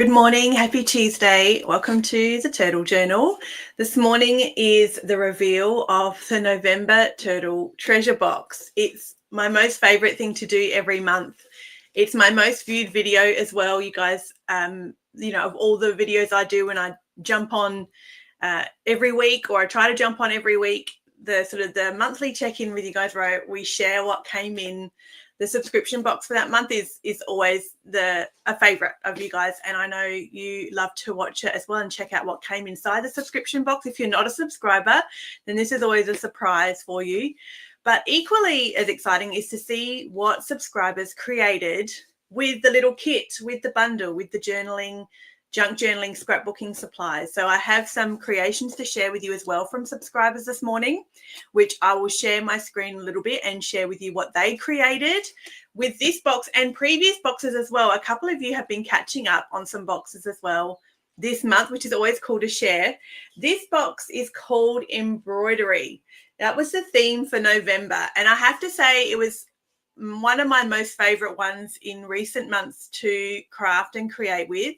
Good morning, happy Tuesday. Welcome to the Turtle Journal. This morning is the reveal of the November Turtle Treasure Box. It's my most favorite thing to do every month. It's my most viewed video as well, you guys. Of all the videos I do when I jump on every week, or I try to jump on every week, the monthly check-in with you guys where we share what came in the subscription box for that month is always a favorite of you guys, and I know you love to watch it as well and check out what came inside the subscription box. If you're not a subscriber, then this is always a surprise for you. But equally as exciting is to see what subscribers created with the little kit, with the bundle, with the journaling, junk journaling, scrapbooking supplies. So I have some creations to share with you as well from subscribers this morning, which I will share my screen a little bit and share with you what they created with this box and previous boxes as well. A couple of you have been catching up on some boxes as well this month, which is always cool to share. This box is called Embroidery. That was the theme for November, and I have to say it was one of my most favorite ones in recent months to craft and create with.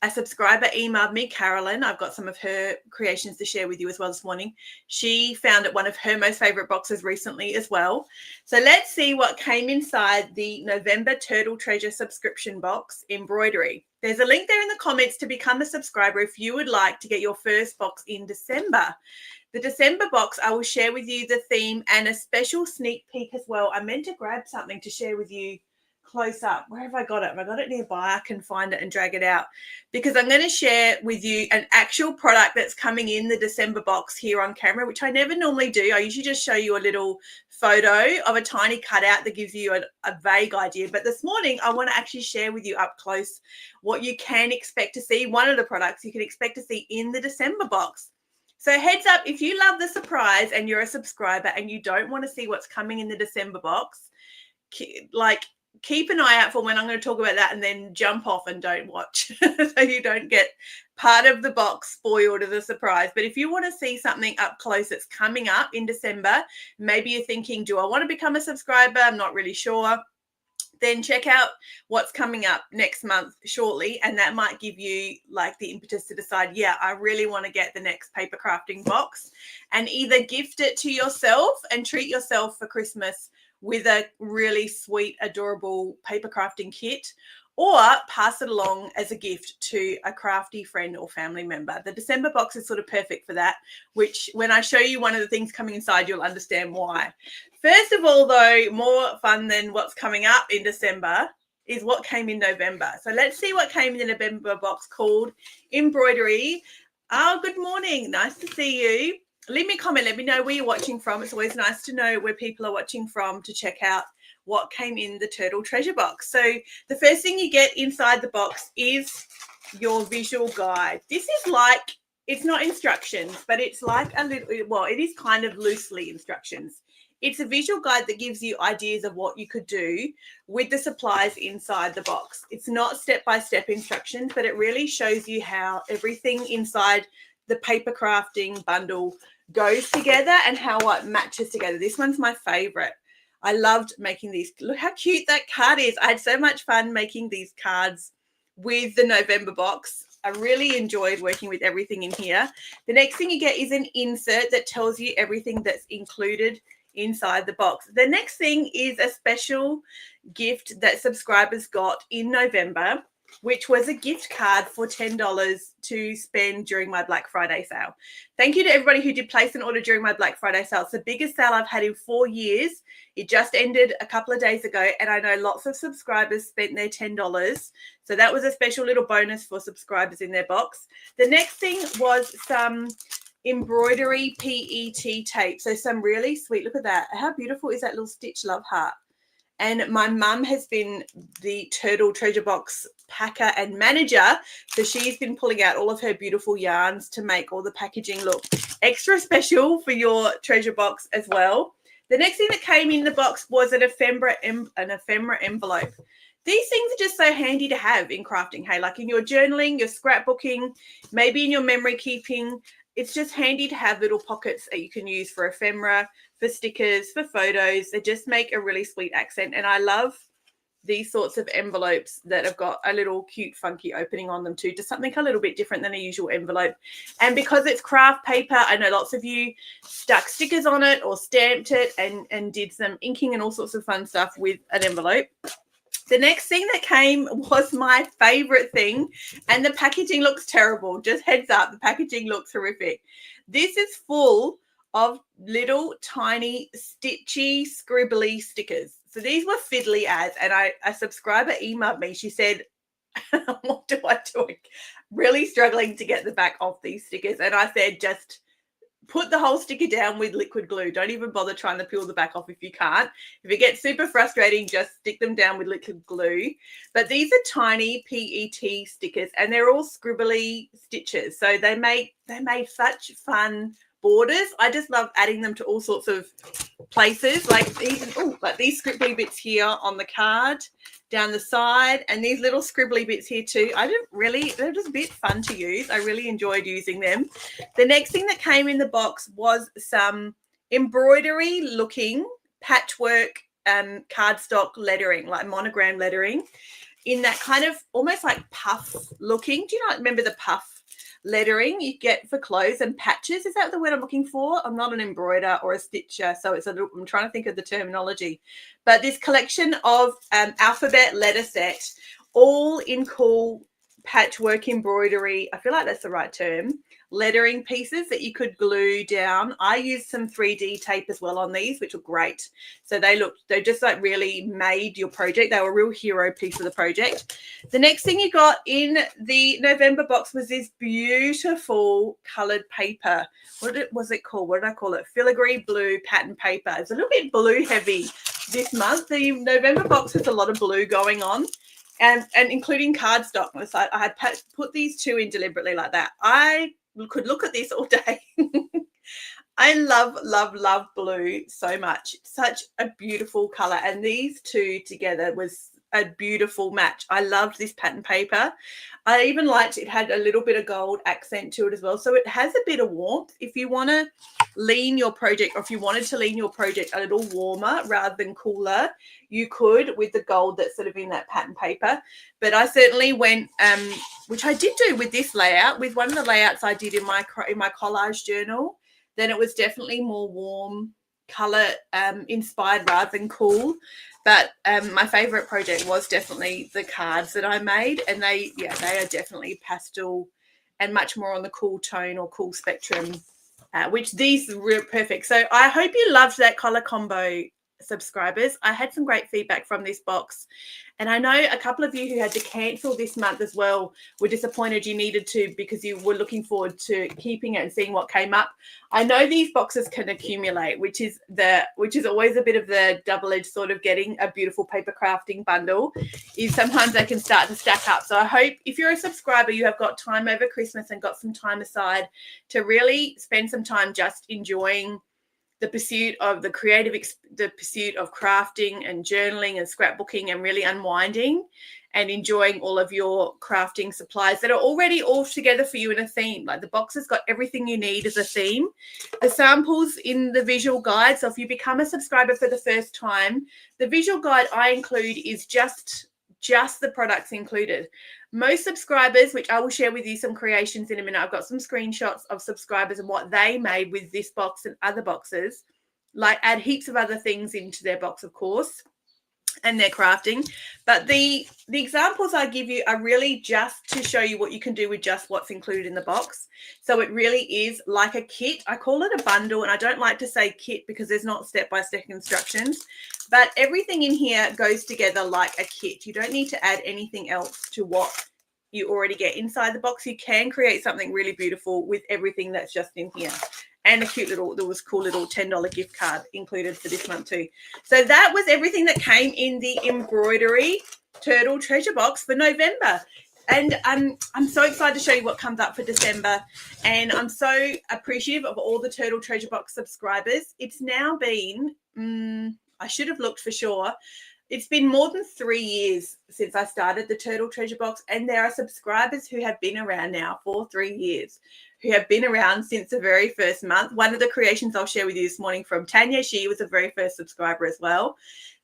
A subscriber emailed me, Carolyn. I've got some of her creations to share with you as well this morning. She found it one of her most favorite boxes recently as well. So let's see what came inside the November Turtle Treasure subscription box, Embroidery. There's a link there in the comments to become a subscriber if you would like to get your first box in December. The December box, I will share with you the theme and a special sneak peek as well. I meant to grab something to share with you close up. Where have I got it? If I got it nearby, I can find it and drag it out, because I'm going to share with you an actual product that's coming in the December box here on camera, which I never normally do. I usually just show you a little photo of a tiny cutout that gives you a vague idea. But this morning, I want to actually share with you up close what you can expect to see, one of the products you can expect to see in the December box. So heads up, if you love the surprise and you're a subscriber and you don't want to see what's coming in the December box, keep an eye out for when I'm going to talk about that, and then jump off and don't watch so you don't get part of the box spoiled as a surprise. But if you want to see something up close that's coming up in December, maybe you're thinking, do I want to become a subscriber? I'm not really sure. Then check out what's coming up next month shortly, and that might give you like the impetus to decide, yeah, I really want to get the next paper crafting box, and either gift it to yourself and treat yourself for Christmas with a really sweet, adorable paper crafting kit, or pass it along as a gift to a crafty friend or family member. The December box is sort of perfect for that, which when I show you one of the things coming inside, you'll understand why. First of all, though, more fun than what's coming up in December is what came in November. So let's see what came in the November box called Embroidery. Oh, good morning. Nice to see you. Leave me a comment. Let me know where you're watching from. It's always nice to know where people are watching from to check out what came in the Turtle Treasure Box. So the first thing you get inside the box is your visual guide. This is like, it's not instructions, but it's like a little, well, it is kind of loosely instructions. It's a visual guide that gives you ideas of what you could do with the supplies inside the box. It's not step-by-step instructions, but it really shows you how everything inside the paper crafting bundle goes together and how it matches together. This one's my favorite. I loved making these. Look how cute that card is. I had so much fun making these cards with the November box. I really enjoyed working with everything in here. The next thing you get is an insert that tells you everything that's included inside the box. The next thing is a special gift that subscribers got in November, which was a gift card for $10 to spend during my Black Friday sale. Thank you to everybody who did place an order during my Black Friday sale. It's the biggest sale I've had in 4 years. It just ended a couple of days ago, and I know lots of subscribers spent their $10. So that was a special little bonus for subscribers in their box. The next thing was some embroidery PET tape. So some really sweet, look at that. How beautiful is that little stitch love heart? And my mum has been the Turtle Treasure Box packer and manager. So she's been pulling out all of her beautiful yarns to make all the packaging look extra special for your treasure box as well. The next thing that came in the box was an ephemera envelope. These things are just so handy to have in crafting, hey, like in your journaling, your scrapbooking, maybe in your memory keeping. It's just handy to have little pockets that you can use for ephemera, for stickers, for photos. They just make a really sweet accent. And I love these sorts of envelopes that have got a little cute funky opening on them too, just something a little bit different than a usual envelope. And because it's craft paper, I know lots of you stuck stickers on it or stamped it and did some inking and all sorts of fun stuff with an envelope. The next thing that came was my favorite thing, and the packaging looks terrible. Just heads up, the packaging looks horrific. This is full of little tiny stitchy scribbly stickers. So these were fiddly as, and a subscriber emailed me. She said, what do I do? Really struggling to get the back off these stickers. And I said, just put the whole sticker down with liquid glue. Don't even bother trying to peel the back off if you can't. If it gets super frustrating, just stick them down with liquid glue. But these are tiny PET stickers, and they're all scribbly stitches. So they made such fun borders. I just love adding them to all sorts of places, like these scribbly bits here on the card down the side, and these little scribbly bits here too. They're just a bit fun to use. I really enjoyed using them. The next thing that came in the box was some embroidery looking patchwork cardstock lettering, like monogram lettering, in that kind of almost like puff looking. Do you remember the puff lettering you get for clothes and patches? Is that the word I'm looking for? I'm not an embroider or a stitcher, so I'm trying to think of the terminology. But this collection of alphabet letter set, all in cool patchwork embroidery, I feel like that's the right term, lettering pieces that you could glue down. I used some 3D tape as well on these, which were great. So they just like really made your project. They were a real hero piece of the project. The next thing you got in the November box was this beautiful colored paper. What was it called? What did I call it? Filigree blue pattern paper. It's a little bit blue heavy this month. The November box has a lot of blue going on. And including cardstock. So I had put these two in deliberately like that. I could look at this all day. I love blue so much. Such a beautiful color. And these two together was a beautiful match. I loved this pattern paper. I even liked it had a little bit of gold accent to it as well. So it has a bit of warmth. If you want to lean your project, or if you wanted to lean your project a little warmer rather than cooler, you could with the gold that's sort of in that pattern paper. But I certainly went, which I did do with this layout, with one of the layouts I did in my collage journal, then it was definitely more warm color inspired rather than cool. But my favorite project was definitely the cards that I made, and they are definitely pastel and much more on the cool tone or cool spectrum, which these were perfect. So I hope you loved that color combo, subscribers. I had some great feedback from this box, and I know a couple of you who had to cancel this month as well were disappointed you needed to, because you were looking forward to keeping it and seeing what came up. I know these boxes can accumulate, which is always a bit of the double-edged sort of getting a beautiful paper crafting bundle, is sometimes they can start to stack up. So I hope if you're a subscriber, you have got time over Christmas and got some time aside to really spend some time just enjoying the pursuit of the pursuit of crafting and journaling and scrapbooking, and really unwinding and enjoying all of your crafting supplies that are already all together for you in a theme. Like the box has got everything you need as a theme. The samples in the visual guide. So if you become a subscriber for the first time, the visual guide I include is just the products included. Most subscribers, which I will share with you some creations in a minute, I've got some screenshots of subscribers and what they made with this box and other boxes, like add heaps of other things into their box, of course, and their crafting. But the examples I give you are really just to show you what you can do with just what's included in the box. So it really is like a kit. I call it a bundle, and I don't like to say kit because there's not step-by-step instructions, but everything in here goes together like a kit. You don't need to add anything else to what you already get inside the box. You can create something really beautiful with everything that's just in here. And there was cool little $10 gift card included for this month too. So that was everything that came in the embroidery turtle treasure box for November. And I'm so excited to show you what comes up for December. And I'm so appreciative of all the Turtle Treasure Box subscribers. It's now been, I should have looked for sure, it's been more than 3 years since I started the Turtle Treasure Box, and there are subscribers who have been around now for 3 years, who have been around since the very first month. One of the creations I'll share with you this morning from Tanya, she was the very first subscriber as well.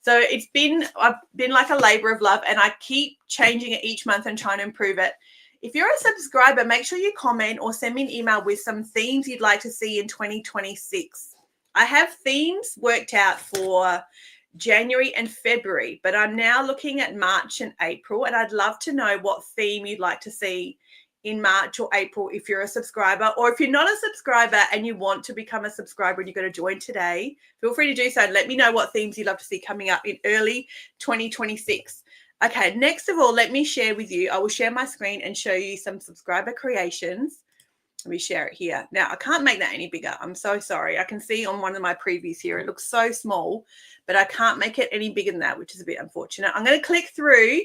So I've been like a labor of love, and I keep changing it each month and trying to improve it. If you're a subscriber, make sure you comment or send me an email with some themes you'd like to see in 2026. I have themes worked out for January and February, but I'm now looking at March and April, and I'd love to know what theme you'd like to see in March or April if you're a subscriber, or if you're not a subscriber and you want to become a subscriber and you're going to join today, feel free to do so and let me know what themes you'd love to see coming up in early 2026. Okay, next of all, let me share with you, I will share my screen and show you some subscriber creations. Let me share it here. Now, I can't make that any bigger. I'm so sorry. I can see on one of my previews here, it looks so small, but I can't make it any bigger than that, which is a bit unfortunate. I'm going to click through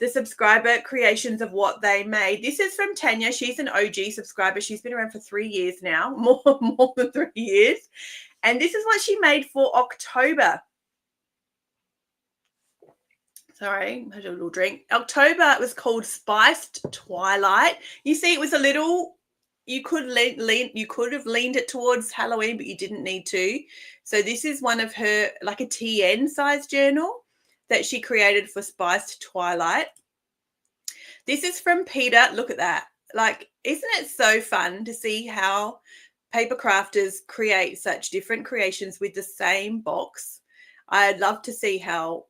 the subscriber creations of what they made. This is from Tanya. She's an OG subscriber. She's been around for 3 years now, more than 3 years. And this is what she made for October. Sorry, I had a little drink. October was called Spiced Twilight. You see, it was a little, you could have leaned it towards Halloween, but you didn't need to. So this is one of her, like a TN size journal that she created for Spiced Twilight. This is from Peter. Look at that. Like, isn't it so fun to see how paper crafters create such different creations with the same box? I'd love to see how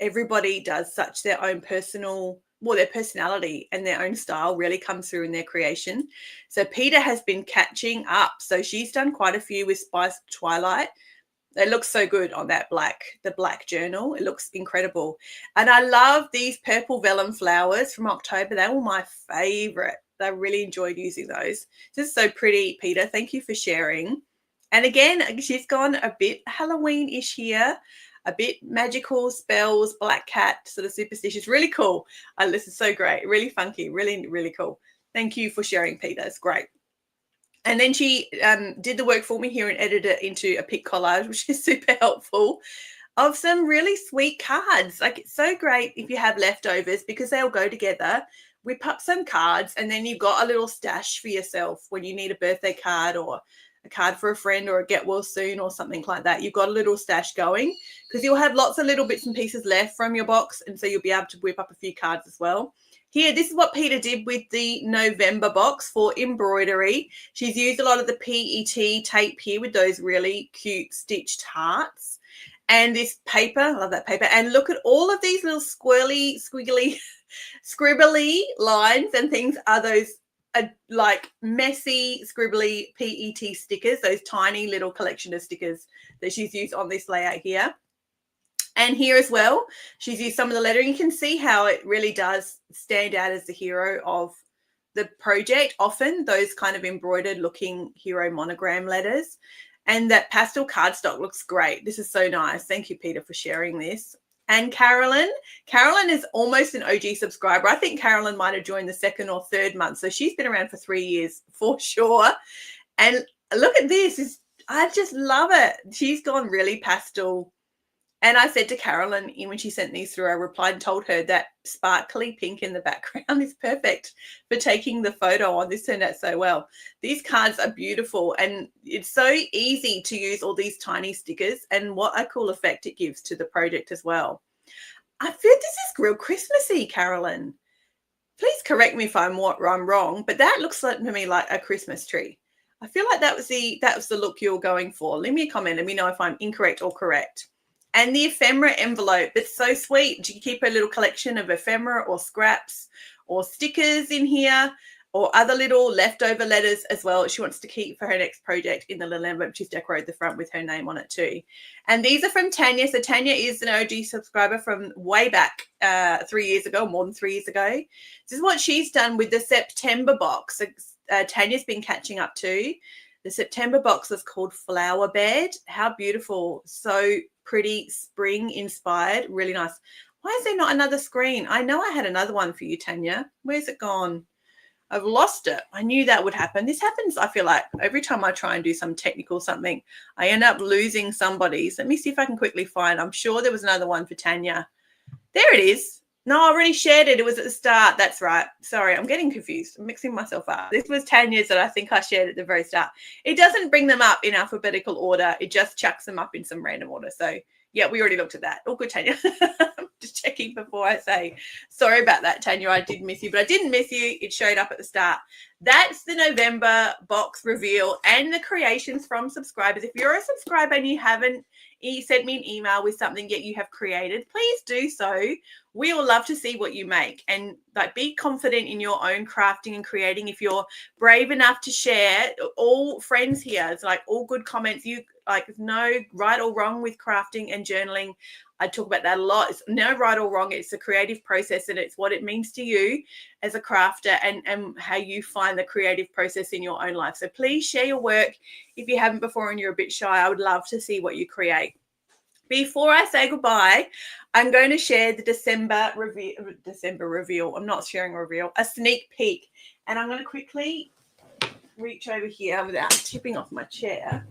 everybody does such their own their personality and their own style really comes through in their creation. So Peter has been catching up. So she's done quite a few with Spiced Twilight. It looks so good on the black journal. It looks incredible. And I love these purple vellum flowers from October. They were my favorite. I really enjoyed using those. This is so pretty, Peter. Thank you for sharing. And again, she's gone a bit Halloween-ish here, a bit magical spells, black cat, sort of superstitious. Really cool. This is so great. Really funky. Really, really cool. Thank you for sharing, Peter. It's great. And then she did the work for me here and edited it into a pic collage, which is super helpful, of some really sweet cards. Like, it's so great if you have leftovers because they all go together. Whip up some cards, and then you've got a little stash for yourself when you need a birthday card or a card for a friend or a get well soon or something like that. You've got a little stash going because you'll have lots of little bits and pieces left from your box, and so you'll be able to whip up a few cards as well. Here, this is what Peter did with the November box for embroidery. She's used a lot of the PET tape here with those really cute stitched hearts. And this paper, I love that paper. And look at all of these little squirrely, squiggly, scribbly lines and things are those like messy, scribbly PET stickers, those tiny little collection of stickers that she's used on this layout here. And here as well, she's used some of the lettering. You can see how it really does stand out as the hero of the project. Often those kind of embroidered looking hero monogram letters. And that pastel cardstock looks great. This is so nice. Thank you, Peter, for sharing this. And Carolyn is almost an OG subscriber. I think Carolyn might have joined the 2nd or 3rd month. So she's been around for 3 years for sure. And look at this. I just love it. She's gone really pastel. And I said to Carolyn, when she sent these through, I replied and told her that sparkly pink in the background is perfect for taking the photo on. This turned out so well. These cards are beautiful, and it's so easy to use all these tiny stickers, and what a cool effect it gives to the project as well. I feel this is real Christmassy, Carolyn. Please correct me if I'm wrong, but that looks like to me like a Christmas tree. I feel like that was the look you were going for. Leave me a comment. Let me know if I'm incorrect or correct. And the ephemera envelope, it's so sweet. You keep a little collection of ephemera or scraps or stickers in here or other little leftover letters as well. She wants to keep for her next project in the little envelope. She's decorated the front with her name on it too. And these are from Tanya. So Tanya is an OG subscriber from way back 3 years ago, more than 3 years ago. This is what she's done with the September box. So, Tanya's been catching up too. The September box is called Flower Bed. How beautiful. So pretty, spring inspired. Really nice. Why is there not another screen? I know I had another one for you, Tanya. Where's it gone? I've lost it. I knew that would happen. This happens, I feel like, every time I try and do some technical something, I end up losing somebody's. Let me see if I can quickly find. I'm sure there was another one for Tanya. There it is. No, I already shared it. It was at the start. That's right. Sorry, I'm getting confused. I'm mixing myself up. This was Tanya's that I think I shared at the very start. It doesn't bring them up in alphabetical order. It just chucks them up in some random order. So, yeah, we already looked at that. All good, Tanya. Just checking before I say. Sorry about that, Tanya. I did miss you, but I didn't miss you. It showed up at the start. That's the November box reveal and the creations from subscribers. If you're a subscriber and you haven't sent me an email with something yet you have created, please do so. We all love to see what you make, and like be confident in your own crafting and creating. If you're brave enough to share, all friends here, it's like all good comments. You like no right or wrong with crafting and journaling. I talk about that a lot. It's no right or wrong. It's a creative process, and it's what it means to you as a crafter and how you find the creative process in your own life. So please share your work. If you haven't before and you're a bit shy, I would love to see what you create. Before I say goodbye, I'm going to share the December reveal. I'm not sharing a reveal, a sneak peek. And I'm going to quickly reach over here without tipping off my chair,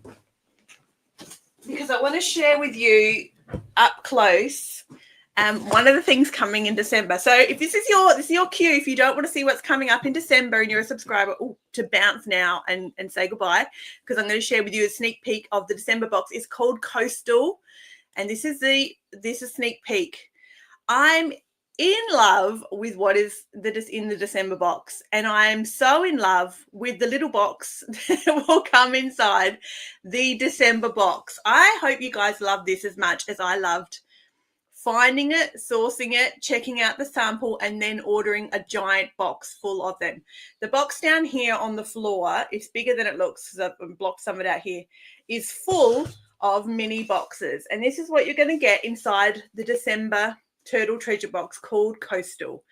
because I want to share with you up close one of the things coming in December. So if this is your cue, if you don't want to see what's coming up in December and you're a subscriber, to bounce now and say goodbye, because I'm going to share with you a sneak peek of the December box. It's called Coastal. And this is sneak peek. I'm in love with what is in the December box, and I'm so in love with the little box that will come inside the December box. I hope you guys love this as much as I loved finding it, sourcing it, checking out the sample, and then ordering a giant box full of them. The box down here on the floor, it's bigger than it looks because I've blocked some of it out here, is full of mini boxes. And this is what you're going to get inside the December Turtle Treasure Box called Coastal.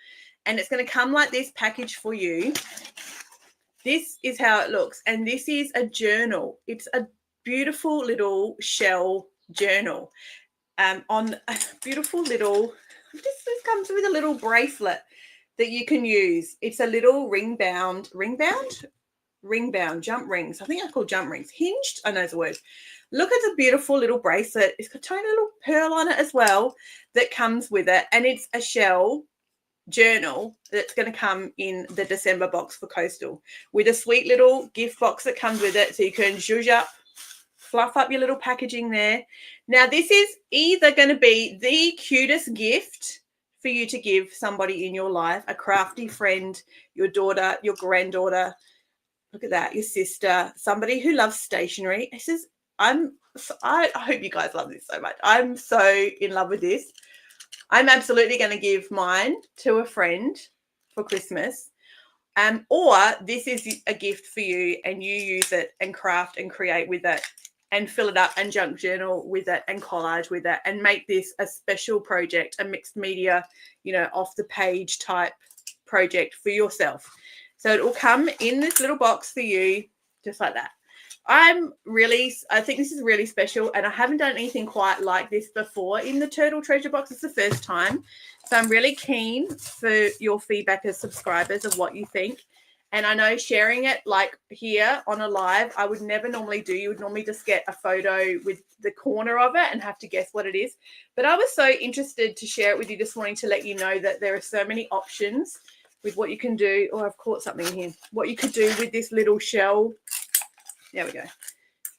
And it's going to come like this package for you. This is how it looks. And this is a journal. It's a beautiful little shell journal. On a beautiful little, this comes with a little bracelet that you can use. It's a little ring bound jump rings. I think they're called jump rings. Hinged, I know it's a word. Look at the beautiful little bracelet. It's got a tiny little pearl on it as well that comes with it. And it's a shell journal that's going to come in the December box for Coastal with a sweet little gift box that comes with it. So you can zhuzh up, fluff up your little packaging there. Now, this is either going to be the cutest gift for you to give somebody in your life, a crafty friend, your daughter, your granddaughter. Look at that, your sister, somebody who loves stationery. I hope you guys love this so much. I'm so in love with this. I'm absolutely going to give mine to a friend for Christmas. Or this is a gift for you and you use it and craft and create with it and fill it up and junk journal with it and collage with it and make this a special project, a mixed media, off the page type project for yourself. So it will come in this little box for you, just like that. I think this is really special, and I haven't done anything quite like this before in the Turtle Treasure Box. It's the first time. So I'm really keen for your feedback as subscribers of what you think. And I know sharing it like here on a live, I would never normally do. You would normally just get a photo with the corner of it and have to guess what it is. But I was so interested to share it with you this morning to let you know that there are so many options with what you can do. Oh, I've caught something here. What you could do with this little shell. There we go.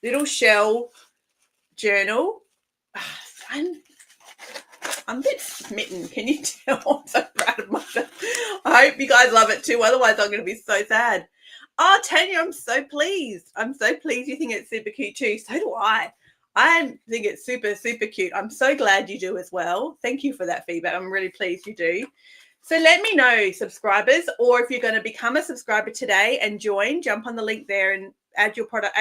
Little shell journal. I'm a bit smitten. Can you tell? I'm so proud of myself. I hope you guys love it too. Otherwise, I'm going to be so sad. Oh, Tanya, I'm so pleased. I'm so pleased you think it's super cute too. So do I. I think it's super, super cute. I'm so glad you do as well. Thank you for that feedback. I'm really pleased you do. So let me know, subscribers, or if you're going to become a subscriber today and join, jump on the link there and add your product,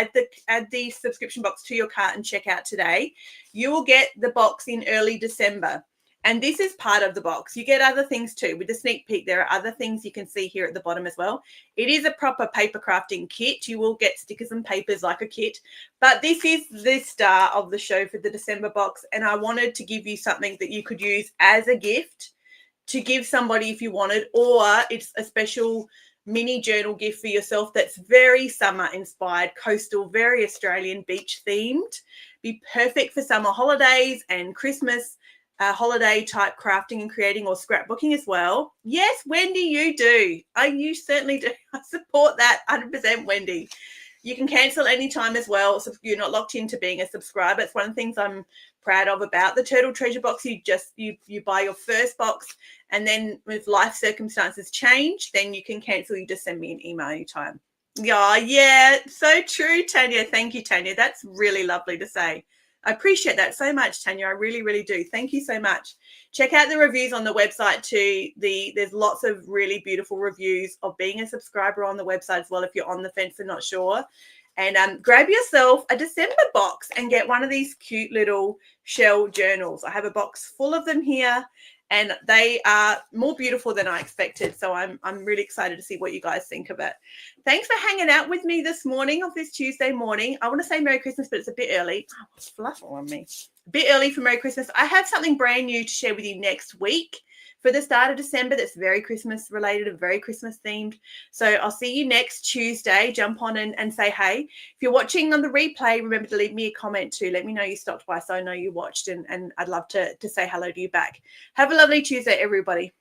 add the subscription box to your cart and check out today. You will get the box in early December. And this is part of the box. You get other things too. With the sneak peek, there are other things you can see here at the bottom as well. It is a proper paper crafting kit. You will get stickers and papers like a kit. But this is the star of the show for the December box. And I wanted to give you something that you could use as a gift to give somebody if you wanted, or it's a special mini journal gift for yourself that's very summer inspired, coastal, very Australian beach themed. Be perfect for summer holidays and Christmas holiday type crafting and creating, or scrapbooking as well. Yes, Wendy, you do. You certainly do. I support that 100%, Wendy. You can cancel anytime as well, so you're not locked into being a subscriber. It's one of the things I'm proud of about the Turtle Treasure Box. You buy your first box, and then if life circumstances change, then you can cancel. You just send me an email anytime. Yeah, so true, Tanya. Thank you, Tanya. That's really lovely to say. I appreciate that so much, Tanya. I really, really do. Thank you so much. Check out the reviews on the website too. There's lots of really beautiful reviews of being a subscriber on the website as well, if you're on the fence and not sure. And grab yourself a December box and get one of these cute little shell journals. I have a box full of them here, and they are more beautiful than I expected. So I'm really excited to see what you guys think of it. Thanks for hanging out with me this morning, of this Tuesday morning. I want to say Merry Christmas, but it's a bit early. Oh, it's fluffy on me. A bit early for Merry Christmas. I have something brand new to share with you next week for the start of December that's very Christmas related and very Christmas themed. So I'll see you next Tuesday. Jump on and say hey. If you're watching on the replay, remember to leave me a comment too. Let me know you stopped by so I know you watched, and I'd love to say hello to you back. Have a lovely Tuesday, everybody.